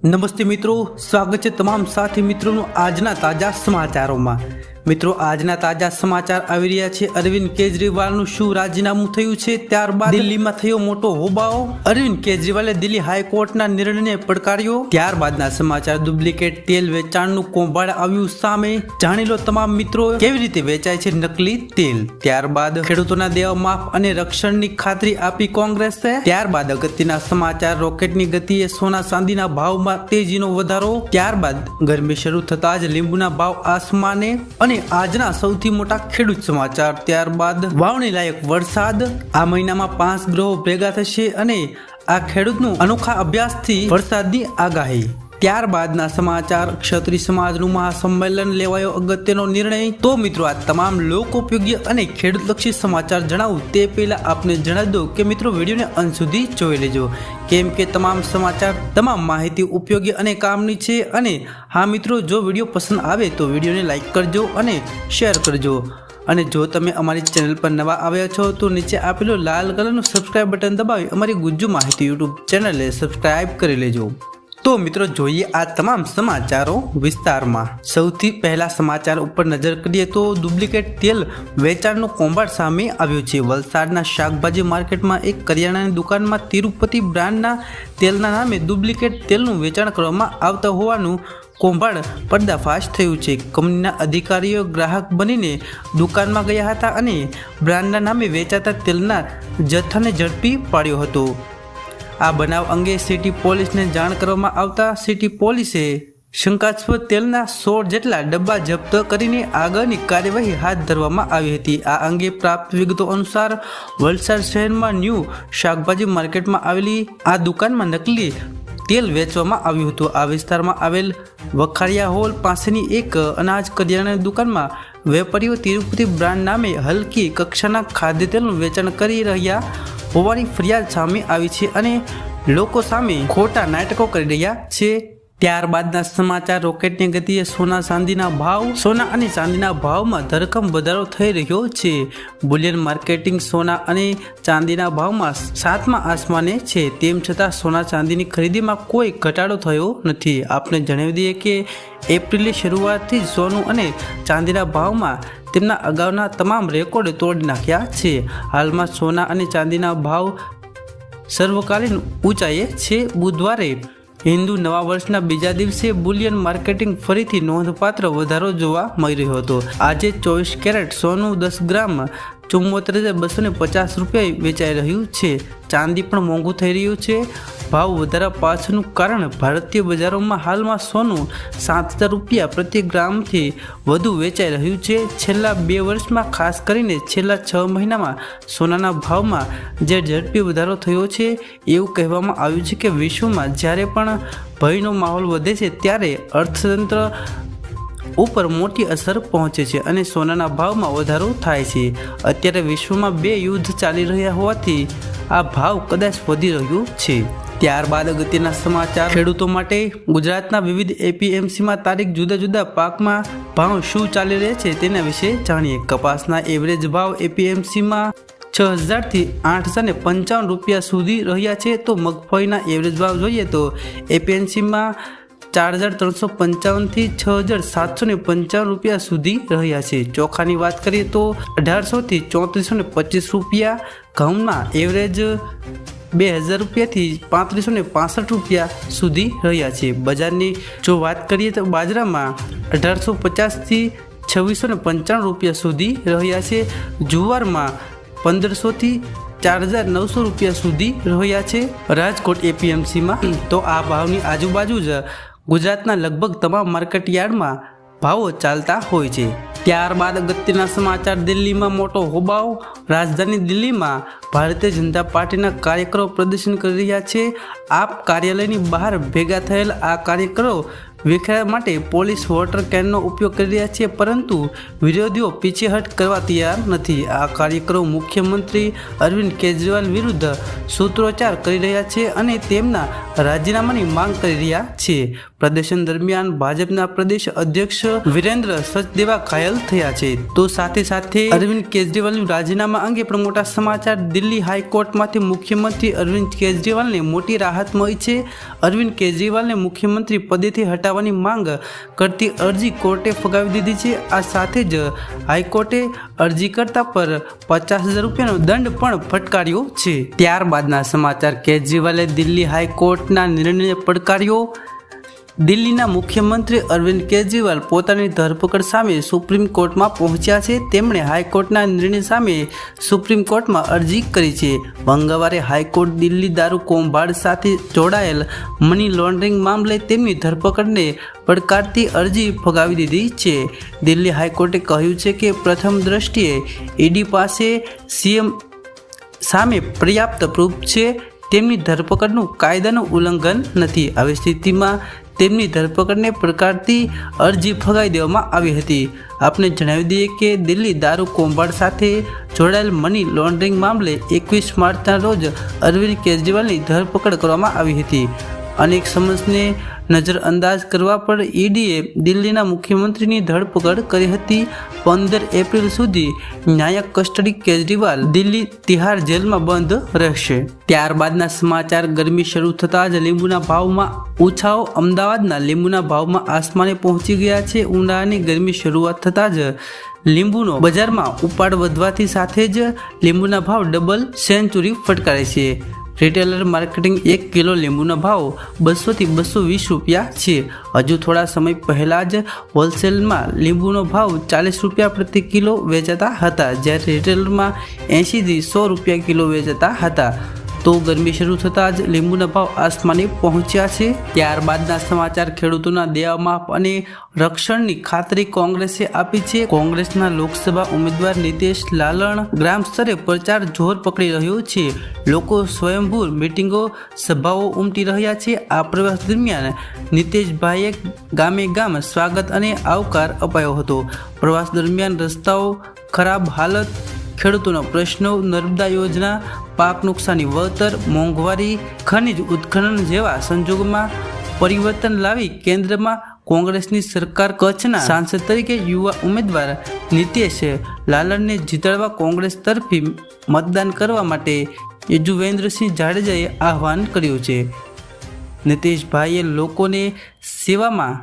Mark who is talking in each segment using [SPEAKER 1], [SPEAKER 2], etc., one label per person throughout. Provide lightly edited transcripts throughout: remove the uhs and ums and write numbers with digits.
[SPEAKER 1] નમસ્તે મિત્રો, સ્વાગત છે તમામ સાથી મિત્રોનું આજના તાજા સમાચારોમાં। મિત્રો, આજના તાજા સમાચાર આવી રહ્યા છે। અરવિંદ કેજરીવાલનું શું રાજીનામું થયું છે, ત્યારબાદ દિલ્હીમાં થયો મોટો હોબાળો। અરવિંદ કેજરીવાલે દિલ્હી હાઈકોર્ટના નિર્ણયને પડકાર્યો। ત્યારબાદના સમાચાર, ડુપ્લિકેટ તેલ વેચાણનું કૌભાંડ આવ્યું સામે। જાણી લો તમામ મિત્રો કેવી રીતે વેચાય છે નકલી તેલ। ત્યારબાદ ખેડૂતોના દેવા માફ અને રક્ષણની ખાતરી આપી કોંગ્રેસે। ત્યારબાદ અગત્યના સમાચાર, રોકેટની ગતિએ સોના ચાંદીના ભાવમાં તેજીનો વધારો। ત્યારબાદ ગરમી શરૂ થતા જ લીંબુના ભાવ આસમાને અને આજના સૌથી મોટા ખેડૂત સમાચાર। ત્યારબાદ વાવણી લાયક વરસાદ। આ મહિનામાં 5 ગ્રહો ભેગા થશે અને આ ખેડૂતનું અનોખા અભ્યાસથી વરસાદની આગાહી। ત્યારબાદના સમાચાર, ક્ષત્રિય સમાજનું મહાસંમેલન લેવાયો અગત્યનો નિર્ણય। તો મિત્રો, આ તમામ લોકોપયોગી અને ખેડૂતલક્ષી સમાચાર જણાવું તે પહેલા આપને જણાવી દઉં કે મિત્રો વિડીયોને અંત સુધી જોઈ લેજો, કેમ કે તમામ સમાચાર, તમામ માહિતી ઉપયોગી અને કામની છે। અને હા મિત્રો, જો વિડીયો પસંદ આવે તો વિડીયોને લાઈક કરજો અને શેર કરજો। અને જો તમે અમારી ચેનલ પર નવા આવ્યા છો તો નીચે આપેલું લાલ કલરનું સબસ્ક્રાઇબ બટન દબાવી અમારી ગુજ્જુ માહિતી યુટ્યુબ ચેનલને સબસ્ક્રાઇબ કરી લેજો। તો મિત્રો, જોઈએ આ તમામ સમાચારો વિસ્તારમાં। સૌથી પહેલા સમાચાર ઉપર નજર કરીએ તો ડુપ્લિકેટ તેલ વેચાણનું કૌભાંડ સામે આવ્યું છે। વલસાડના શાકભાજી માર્કેટમાં એક કરિયાણાની દુકાનમાં તિરુપતિ બ્રાન્ડના તેલના નામે ડુપ્લિકેટ તેલનું વેચાણ કરવામાં આવતા હોવાનું કૌભાંડ પર્દાફાશ થયું છે। કંપનીના અધિકારીઓ ગ્રાહક બનીને દુકાનમાં ગયા હતા અને બ્રાન્ડના નામે વેચાતા તેલના જથ્થાને ઝડપી પાડ્યો હતો। આ બનાવ અંગે સિટી પોલીસને જાણ કરવામાં આવતા સિટી પોલીસે શંકાસ્પદ તેલના 16 જેટલા ડબ્બા જપ્ત કરીને આગળની કાર્યવાહી હાથ ધરવામાં આવી હતી। આ અંગે પ્રાપ્ત વિગતો અનુસાર વલસાડ શહેરમાં ન્યૂ શાકભાજી માર્કેટમાં આવેલી આ દુકાનમાં નકલી તેલ વેચવામાં આવ્યું હતું। આ વિસ્તારમાં આવેલ વખારિયા હોલ પાસેની એક અનાજ કરિયાણાની દુકાનમાં વેપારીઓ તિરુપતિ બ્રાન્ડ નામે હલકી કક્ષાના ખાદ્ય તેલનું વેચાણ કરી રહ્યા હોવાની ફરિયાદ સામે આવી છે અને લોકો સામે ખોટા નાટકો કરી રહ્યા છે। ત્યારબાદના સમાચાર, રોકેટની ગતિએ સોના ચાંદીના ભાવ। સોના અને ચાંદીના ભાવમાં ધરખમ વધારો થઈ રહ્યો છે। બુલિયન માર્કેટિંગ સોના અને ચાંદીના ભાવમાં 7મા આસમાને છે। તેમ છતાં સોના ચાંદીની ખરીદીમાં કોઈ ઘટાડો થયો નથી। આપણે જણાવી દઈએ કે એપ્રિલની શરૂઆતથી જ સોનું અને ચાંદીના ભાવમાં તેમના અગાઉના તમામ રેકોર્ડ તોડી નાખ્યા છે। હાલમાં સોના અને ચાંદીના ભાવ સર્વકાલીન ઊંચાઈએ છે। બુધવારે હિન્દુ નવા વર્ષના બીજા દિવસે બુલિયન માર્કેટિંગ ફરીથી નોંધપાત્ર વધારો જોવા મળી રહ્યો હતો। આજે 24 કેરેટ સોનું 10 ગ્રામ 74,250 રૂપિયા વેચાઈ રહ્યું છે। ચાંદી પણ મોંઘું થઈ રહ્યું છે। ભાવ વધારા પાછળનું કારણ ભારતીય બજારોમાં હાલમાં સોનું 7,000 રૂપિયા પ્રતિ ગ્રામથી વધુ વેચાઈ રહ્યું છે। છેલ્લા 2 વર્ષમાં, ખાસ કરીને છેલ્લા 6 મહિનામાં સોનાના ભાવમાં જે ઝડપી વધારો થયો છે, એવું કહેવામાં આવ્યું છે કે વિશ્વમાં જ્યારે પણ ભયનો માહોલ વધે છે ત્યારે અર્થતંત્ર ઉપર મોટી અસર પહોંચે છે અને સોનાના ભાવમાં વધારો થાય છે। અત્યારે વિશ્વમાં 2 યુદ્ધ ચાલી રહ્યા હોવાથી આ ભાવ કદાચ વધી રહ્યું છે। ત્યારબાદ અગત્યના સમાચાર, ખેડૂતો માટે ગુજરાતના વિવિધ એપીએમસીમાં તારીખ જુદા જુદા પાકમાં ભાવ શું ચાલી રહ્યા છે તેના વિશે જાણીએ। કપાસના એવરેજ ભાવ એપીએમસીમાં 6,000 થી 8,055 રૂપિયા સુધી રહ્યા છે। તો મગફળીના એવરેજ ભાવ જોઈએ તો એપીએમસીમાં 4,355 થી 6,755 રૂપિયા સુધી રહ્યા છે। ચોખાની વાત કરીએ તો 1,800 થી 3,425 રૂપિયા। ઘઉંના એવરેજ 2,000 રૂપિયાથી 3,565 રૂપિયા સુધી રહ્યા છે। બજારની જો વાત કરીએ તો બાજરામાં 1,850 થી 2,695 રૂપિયા સુધી રહ્યા છે। જુવારમાં 1,500 થી 4,900 રૂપિયા સુધી રહ્યા છે રાજકોટ એપીએમસીમાં। તો આ ભાવની આજુબાજુ જ ગુજરાતના લગભગ તમામ માર્કેટ યાર્ડમાં ભાવો ચાલતા હોય છે। ત્યારબાદ અગત્યના સમાચાર, દિલ્હીમાં મોટો હોબાળો। રાજધાની દિલ્હીમાં ભારતીય જનતા પાર્ટીના કાર્યકરો પ્રદર્શન કરી રહ્યા છે। આપ કાર્યાલયની બહાર ભેગા થયેલ આ કાર્યકરો વિખેરવા માટે પોલીસ વોટર કેનનો ઉપયોગ કરી રહ્યા છે, પરંતુ વિરોધીઓ પીછેહટ કરવા તૈયાર નથી. આ કાર્યકરો મુખ્યમંત્રી અરવિંદ કેજરીવાલ વિરુદ્ધ સૂત્રોચ્ચાર કરી રહ્યા છે અને તેમના રાજીનામાની માંગ કરી રહ્યા છે. પ્રદર્શન દરમિયાન ભાજપના પ્રદેશ અધ્યક્ષ વિરેન્દ્ર સચદેવા ઘાયલ થયા છે. તો સાથે અરવિંદ કેજરીવાલનું રાજીનામા અંગે પણ મોટા સમાચાર. દિલ્હી હાઈકોર્ટમાંથી મુખ્યમંત્રી અરવિંદ કેજરીવાલને મોટી રાહત મળી છે. અરવિંદ કેજરીવાલને મુખ્યમંત્રી પદેથી હટાવવાની માંગ કરતી અરજી કોર્ટે ફગાવી દીધી છે. આ સાથે જ હાઈકોર્ટે અરજીકર્તા પર 50,000 રૂપિયાનો દંડ પણ ફટકાર્યો છે. ત્યારબાદના સમાચાર. કેજરીવાલે દિલ્હી હાઈકોર્ટના નિર્ણયને પડકાર્યો. દિલ્હીના મુખ્યમંત્રી અરવિંદ કેજરીવાલ પોતાની ધરપકડ સામે સુપ્રીમ કોર્ટમાં પહોંચ્યા છે. તેમણે હાઈકોર્ટના નિર્ણય સામે સુપ્રીમ કોર્ટમાં અરજી કરી છે. મંગળવારે હાઈકોર્ટ દિલ્હી દારૂ કૌભાંડ સાથે જોડાયેલ મની લોન્ડરિંગ મામલે તેમની ધરપકડને પડકારતી અરજી ફગાવી દીધી છે. દિલ્હી હાઈકોર્ટે કહ્યું છે કે પ્રથમ દ્રષ્ટિએ ઈડી પાસે સીએમ સામે પર્યાપ્ત પ્રૂફ છે. તેમની ધરપકડનું કાયદાનું ઉલ્લંઘન નથી. આવી સ્થિતિમાં તેમની ધરપકડને પડકારતી અરજી ફગાવી દેવામાં આવી હતી. આપને જણાવી દઈએ કે દિલ્હી દારૂ કૌભાંડ સાથે જોડાયેલ મની લોન્ડરિંગ મામલે 21 માર્ચના રોજ અરવિંદ કેજરીવાલની ધરપકડ કરવામાં આવી હતી. અનેક સમન્સને નજરઅંદાજ કરવા પર ઈડીએ દિલ્હીના મુખ્યમંત્રીની ધરપકડ કરી હતી. 15 એપ્રિલ સુધી ન્યાયિક કસ્ટડી કેજરીવાલ દિલ્હી તિહાર જેલમાં બંધ રહેશે. ત્યારબાદના સમાચાર. ગરમી શરૂ થતાં જ લીંબુના ભાવમાં ઉછાળો. અમદાવાદના લીંબુના ભાવમાં આસમાને પહોંચી ગયા છે. ઉનાળાની ગરમી શરૂઆત થતાં જ લીંબુનો બજારમાં ઉપાડ વધવાથી સાથે જ લીંબુના ભાવ ડબલ સેન્ચુરી ફટકારે છે. રિટેલર માર્કેટિંગ 1 કિલો લીંબુના ભાવ 200 થી 220 રૂપિયા છે. હજુ થોડા સમય પહેલાં જ હોલસેલમાં લીંબુનો ભાવ 40 રૂપિયા પ્રતિ કિલો વેચાતા હતા, જ્યારે રિટેલરમાં 80 થી 100 રૂપિયા કિલો વેચાતા હતા. તો ગરમી શરૂ થતાં જ લીંબુના ભાવ આસમાને પહોંચ્યા છે. ત્યારબાદના સમાચાર. ખેડૂતોના દેવા માફ અને રક્ષણની ખાતરી કોંગ્રેસે આપી છે. કોંગ્રેસના લોકસભા ઉમેદવાર નિતેશ લાલણ ગ્રામ સ્તરે પ્રચાર જોર પકડી રહ્યો છે. લોકો સ્વયંભૂ મિટિંગો સભાઓ ઉમટી રહ્યા છે. આ પ્રવાસ દરમિયાન નિતેશભાઈએ ગામે ગામ સ્વાગત અને આવકાર અપાયો હતો. પ્રવાસ દરમિયાન રસ્તાઓ ખરાબ હાલત, ખેડૂતોના પ્રશ્નો, નર્મદા યોજના, પાક નુકસાની વળતર, મોંઘવારી, ખનિજ ઉત્ખનન જેવા સંજોગોમાં પરિવર્તન લાવી કેન્દ્રમાં કોંગ્રેસની સરકાર. કચ્છના સાંસદ તરીકે યુવા ઉમેદવાર નિતેશ લાલણને જીતાડવા કોંગ્રેસ તરફી મતદાન કરવા માટે યજુવેન્દ્રસિંહ જાડેજાએ આહવાન કર્યું છે. નિતેશભાઈએ લોકોને સેવામાં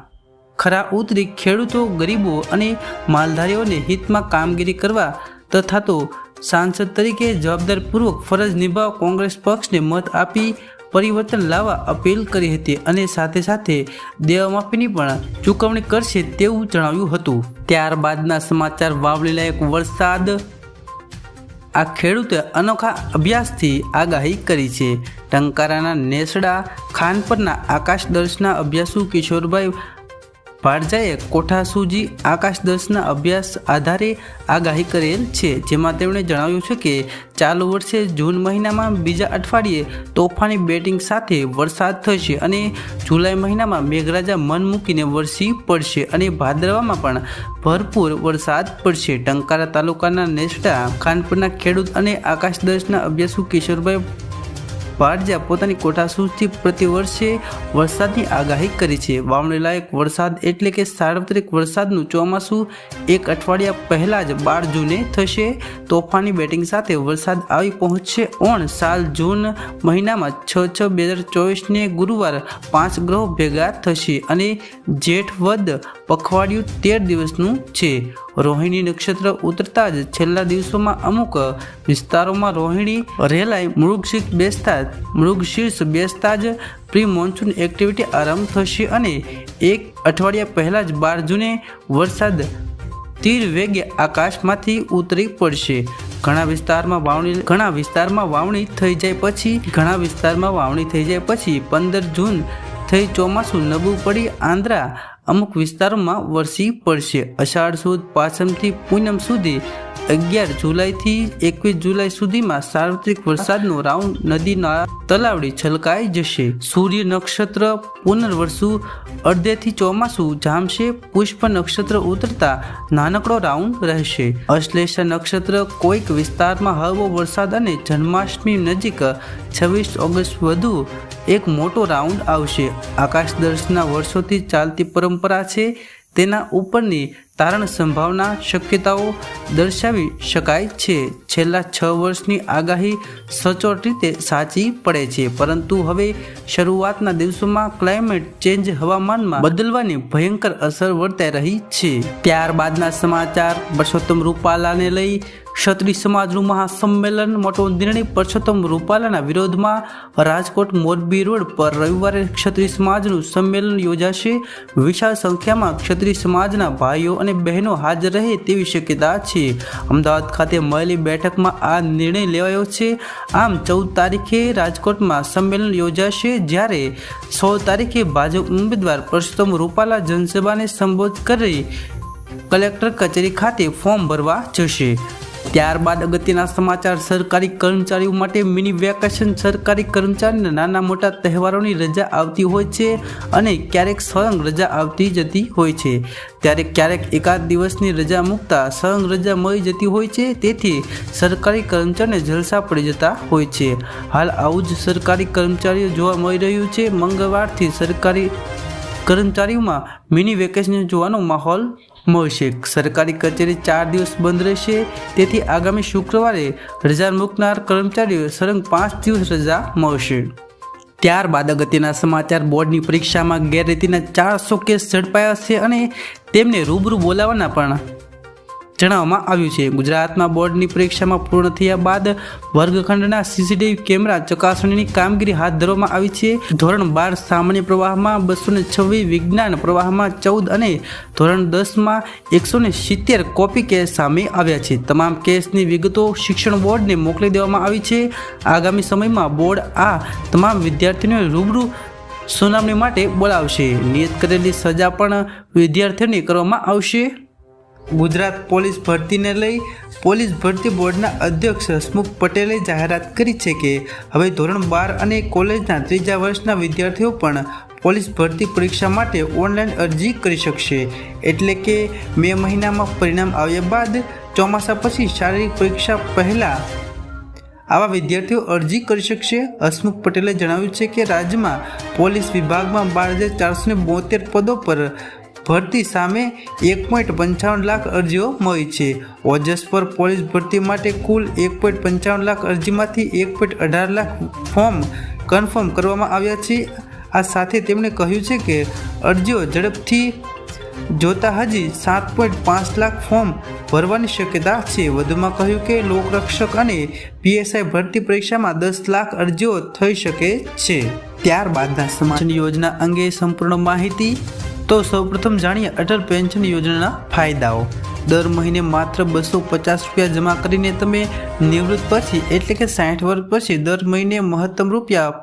[SPEAKER 1] ખરા ઉતરી ખેડૂતો, ગરીબો અને માલધારીઓને હિતમાં કામગીરી કરવા તથા તો સાંસદ તરીકે જવાબદારીપૂર્વક ફરજ નિભાવવા કોંગ્રેસ પક્ષને મત આપી પરિવર્તન લાવવા અપીલ કરી હતી અને સાથે દેવામાફીની પણ ચૂકવણી કરશે તેવું જણાવ્યું હતું. ત્યારબાદના સમાચાર. વાવણી લાયક વરસાદ. આ ખેડૂતે અનોખા અભ્યાસથી આગાહી કરી છે. ટંકારાના નેસડા ખાનપરના આકાશ દર્શના અભ્યાસુ કિશોરભાઈ ભાડજાએ કોઠાસૂજી આકાશ દર્શના અભ્યાસ આધારે આગાહી કરેલ છે, જેમાં તેમણે જણાવ્યું છે કે ચાલુ વર્ષે જૂન મહિનામાં બીજા અઠવાડિયે તોફાની બેટિંગ સાથે વરસાદ થશે અને જુલાઈ મહિનામાં મેઘરાજા મન મૂકીને વરસી પડશે અને ભાદરવામાં પણ ભરપૂર વરસાદ પડશે. ટંકારા તાલુકાના નેસડા ખાનપુરના ખેડૂત અને આકાશ દર્શના અભ્યાસુ કિશોરભાઈ ભાડજા પોતાની કોઠાસૂઝથી પ્રતિ વર્ષે વરસાદની આગાહી કરી છે. વાવણી લાયક વરસાદ એટલે કે સાર્વત્રિક વરસાદનું ચોમાસું એક અઠવાડિયા પહેલાં જ 12 જૂને થશે. તોફાની બેટિંગ સાથે વરસાદ આવી પહોંચશે. ઓણ સાલ જૂન મહિનામાં 6/6/2024ને ગુરુવાર 5 ગ્રહો ભેગા થશે અને જેઠ વદ પખવાડિયું 13 દિવસનું છે. રોહિણી નક્ષત્ર ઉતરતા જ છેલ્લા દિવસોમાં અમુક વિસ્તારોમાં રોહિણી રેલાઈ મૃગશીર્ષ બેસતા જ પ્રી મોન્સૂન એક્ટિવિટી આરંભ થશે અને એક અઠવાડિયા પહેલા જ 12 જૂને વરસાદ તીર વેગે આકાશમાંથી ઉતરી પડશે. ઘણા વિસ્તારમાં વાવણી થઈ જાય પછી 15 જૂન થઈ ચોમાસું નબળું પડી આંધ્રા અમુક વિસ્તારોમાં વરસી પડશે. અષાઢ સુદ પાંચમથી પૂનમ સુધી 11 જુલાઈથી 21 જુલાઈ સુધીમાં સાર્વત્રિક વરસાદનો રાઉન્ડ નદી નાળા તલાવડી છલકાઈ જશે. સૂર્ય નક્ષત્ર પુનર્વસુ અડધેથી ચોમાસું જામશે. પુષ્પ નક્ષત્ર ઉતરતા નાનકડો રાઉન્ડ રહેશે. અશ્લેષા નક્ષત્ર કોઈક વિસ્તારમાં હળવો વરસાદ અને જન્માષ્ટમી નજીક 26 ઓગસ્ટ વધુ એક મોટો રાઉન્ડ આવશે. આકાશ દર્શનના વર્ષોથી ચાલતી પરંપરા છે, તેના ઉપરની તારણ સંભાવના શક્યતાઓ દર્શાવી શકાય છે. છેલ્લા 6 વર્ષની આગાહી સચોટ રીતે સાચી પડે છે, પરંતુ હવે શરૂઆતના દિવસોમાં ક્લાઇમેટ ચેન્જ હવામાનમાં બદલવાની ભયંકર અસર વર્તાઈ રહી છે. ત્યારબાદના સમાચાર પરસોત્તમ રૂપાલાને લઈ ક્ષત્રિય સમાજનું મહાસંમેલન. મોટો નિર્ણય પરસોત્તમ રૂપાલાના વિરોધમાં રાજકોટ મોરબી રોડ પર રવિવારે ક્ષત્રિય સમાજનું સંમેલન યોજાશે. વિશાળ સંખ્યામાં ક્ષત્રિય સમાજના ભાઈઓ અને બહેનો હાજર રહે તેવી શક્યતા છે. અમદાવાદ ખાતે મળેલી બેઠકમાં આ નિર્ણય લેવાયો છે. આમ 14 તારીખે રાજકોટમાં સંમેલન યોજાશે, જ્યારે 16 તારીખે ભાજપ ઉમેદવાર પરસોત્તમ રૂપાલા જનસભાને સંબોધિત કરી કલેક્ટર કચેરી ખાતે ફોર્મ ભરવા જશે. ત્યારબાદ અગત્યના સમાચાર સરકારી કર્મચારીઓ માટે મિની વેકેશન. સરકારી કર્મચારીને નાના મોટા તહેવારોની રજા આવતી હોય છે અને ક્યારેક સળંગ રજા આવતી જતી હોય છે, ત્યારે ક્યારેક એકાદ દિવસની રજા મૂકતા સળંગ રજા મળી જતી હોય છે. તેથી સરકારી કર્મચારીને જલસા પડી જતા હોય છે. હાલ આવું જ સરકારી કર્મચારીઓ જોવા મળી રહ્યું છે. મંગળવારથી સરકારી કર્મચારીઓમાં મિની વેકેશન જોવાનો માહોલ મળશે. સરકારી કચેરી 4 દિવસ બંધ રહેશે, તેથી આગામી શુક્રવારે રજા મૂકનાર કર્મચારીઓ સળંગ 5 દિવસ રજા મળશે. ત્યારબાદ અગત્યના સમાચાર બોર્ડની પરીક્ષામાં ગેરરીતિના 400 કેસ ઝડપાયા છે અને તેમને રૂબરૂ બોલાવવાના પણ જણાવવામાં આવ્યું છે. ગુજરાતમાં બોર્ડની પરીક્ષામાં પૂર્ણ થયા બાદ વર્ગખંડના CCTV કેમેરા ચકાસણીની કામગીરી હાથ ધરવામાં આવી છે. ધોરણ 12 સામાન્ય પ્રવાહમાં 226, વિજ્ઞાન પ્રવાહમાં 14 અને ધોરણ 10માં 170 કોપી કેસ સામે આવ્યા છે. તમામ કેસની વિગતો શિક્ષણ બોર્ડને મોકલી દેવામાં આવી છે. આગામી સમયમાં બોર્ડ આ તમામ વિદ્યાર્થીઓને રૂબરૂ સુનાવણી માટે બોલાવશે. નિયત કરેલી સજા પણ વિદ્યાર્થીઓને કરવામાં આવશે. ગુજરાત પોલીસ ભરતીને લઈ પોલીસ ભરતી બોર્ડના અધ્યક્ષ હસમુખ પટેલે જાહેરાત કરી છે કે હવે ધોરણ 12 અને કોલેજના 3જા વર્ષના વિદ્યાર્થીઓ પણ પોલીસ ભરતી પરીક્ષા માટે ઓનલાઈન અરજી કરી શકશે. એટલે કે મે મહિનામાં પરિણામ આવ્યા બાદ ચોમાસા પછી શારીરિક પરીક્ષા પહેલાં આવા વિદ્યાર્થીઓ અરજી કરી શકશે. હસમુખ પટેલે જણાવ્યું છે કે રાજ્યમાં પોલીસ વિભાગમાં 12,472 પદો પર ભરતી સામે 1.55 લાખ અરજીઓ મળી છે. ઓજસ પર પોલીસ ભરતી માટે કુલ 1.55 લાખ અરજીમાંથી 1.18 લાખ ફોર્મ કન્ફર્મ કરવામાં આવ્યા છે. આ સાથે તેમણે કહ્યું છે કે અરજીઓ ઝડપથી જોતા હજી 7.5 લાખ ફોર્મ ભરવાની શક્યતા છે. વધુમાં કહ્યું કે લોકરક્ષક અને PSI ભરતી પરીક્ષામાં 10 લાખ અરજીઓ થઈ શકે છે. ત્યારબાદના સમાજ યોજના અંગે સંપૂર્ણ માહિતી. તો સૌપ્રથમ જાણીએ અટલ પેન્શન યોજનાના ફાયદાઓ. દર મહિને માત્ર 250 રૂપિયા જમા કરીને તમે નિવૃત્ત પછી એટલે કે 60 વર્ષ પછી દર મહિને મહત્તમ રૂપિયા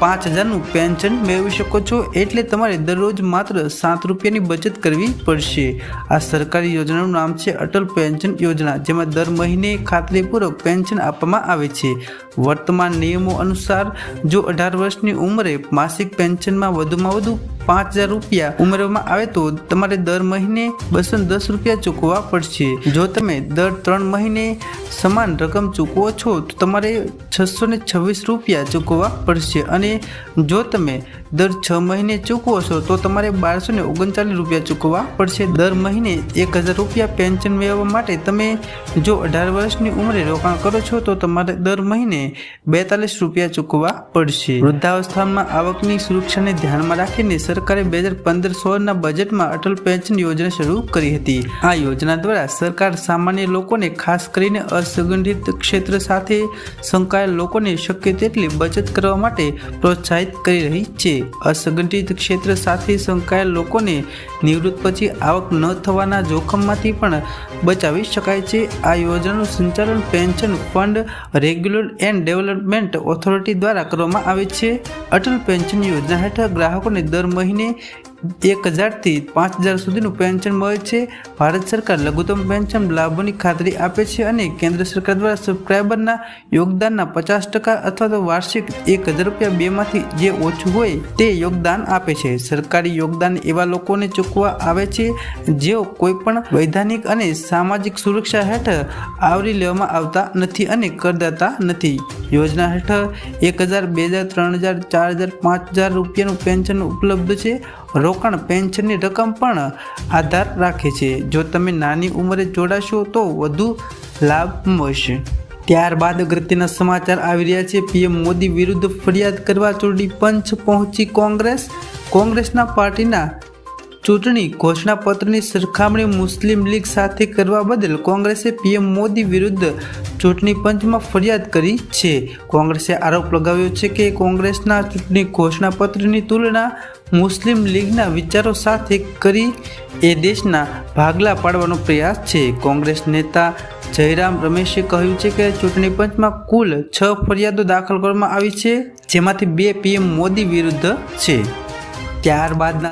[SPEAKER 1] 5,000નું પેન્શન મેળવી શકો છો. એટલે તમારે દરરોજ માત્ર 7 રૂપિયાની બચત કરવી પડશે. આ સરકારી યોજનાનું નામ છે અટલ પેન્શન યોજના, જેમાં દર મહિને ખાતરીપૂર્વક પેન્શન આપવામાં આવે છે. વર્તમાન નિયમો અનુસાર જો 18 વર્ષની ઉંમરે માસિક પેન્શનમાં વધુમાં વધુ 5,000 રૂપિયા ઉમેરવામાં આવે તો તમારે દર મહિને 210 રૂપિયા ચૂકવવા પડશે. જો તમે દર 3 મહિને સમાન રકમ ચૂકવો છો તો તમારે 626 રૂપિયા ચૂકવવા પડશે, અને જો તમે દર 6 મહિને ચૂકવો છો તો તમારે 1239 રૂપિયા ચૂકવવા પડશે. દર મહિને 1,000 રૂપિયા પેન્શન મેળવવા માટે તમે જો 18 વર્ષની ઉંમરે રોકાણ કરો છો તો તમારે દર મહિને 42 રૂપિયા ચૂકવવા પડશે. વૃદ્ધાવસ્થામાં આવકની સુરક્ષાને ધ્યાનમાં રાખીને સરકારે 2015-16ના બજેટમાં અટલ પેન્શન યોજના શરૂ કરી હતી. આ યોજના દ્વારા સરકાર સામાન્ય લોકોને, ખાસ કરીને અસંગઠિત ક્ષેત્ર સાથે સંકળાયેલ લોકોને શક્ય તેટલી બચત કરવા માટે પ્રોત્સાહિત કરી રહી છે. અસંગઠિત ક્ષેત્ર સાથે સંકળાયેલ લોકોને નિવૃત્ત પછી આવક ન થવાના જોખમમાંથી પણ બચાવી શકાય છે. આ યોજનાનું સંચાલન pension fund regular and development authority દ્વારા કરવામાં આવે છે. અટલ પેન્શન યોજના હેઠળ ગ્રાહકોને દર મહિને 1000 થી 5000 સુધીનું પેન્શન મળે છે. ભારત સરકાર લઘુત્તમ પેન્શન લાભોની ખાતરી આપે છે અને કેન્દ્ર સરકાર દ્વારા સબસ્ક્રાઇબરના યોગદાનના 50% અથવા તો વાર્ષિક 1000 રૂપિયા બેમાંથી જે ઓછું હોય તે યોગદાન આપે છે. સરકારી યોગદાન એવા લોકોને ચૂકવવા આવે છે જેઓ કોઈપણ વૈધાનિક અને સામાજિક સુરક્ષા હેઠળ આવરી લેવામાં આવતા નથી અને કરદાતા નથી. યોજના હેઠળ 1000, 2000, 3000, 4000, 5000 રૂપિયાનું પેન્શન ઉપલબ્ધ છે. રોકાણ પેન્શનની રકમ પણ આધાર રાખે છે. જો તમે નાની ઉંમરે જોડાશો તો વધુ લાભ મળશે. ત્યારબાદ અગત્યના સમાચાર આવી રહ્યા છે. પીએમ મોદી વિરુદ્ધ ફરિયાદ કરવા ચૂંટણી પંચ પહોંચી કોંગ્રેસ. કોંગ્રેસના પાર્ટીના ચૂંટણી ઘોષણાપત્રની સરખામણી મુસ્લિમ લીગ સાથે કરવા બદલ કોંગ્રેસે પીએમ મોદી વિરુદ્ધ ચૂંટણી પંચમાં ફરિયાદ કરી છે. કોંગ્રેસે આરોપ લગાવ્યો છે કે કોંગ્રેસના ચૂંટણી ઘોષણાપત્રની તુલના મુસ્લિમ લીગના વિચારો સાથે કરી એ દેશના ભાગલા પાડવાનો પ્રયાસ છે. કોંગ્રેસ નેતા જયરામ રમેશે કહ્યું છે કે ચૂંટણી પંચમાં કુલ 6 ફરિયાદો દાખલ કરવામાં આવી છે, જેમાંથી 2 પીએમ મોદી વિરુદ્ધ છે. ત્યારબાદના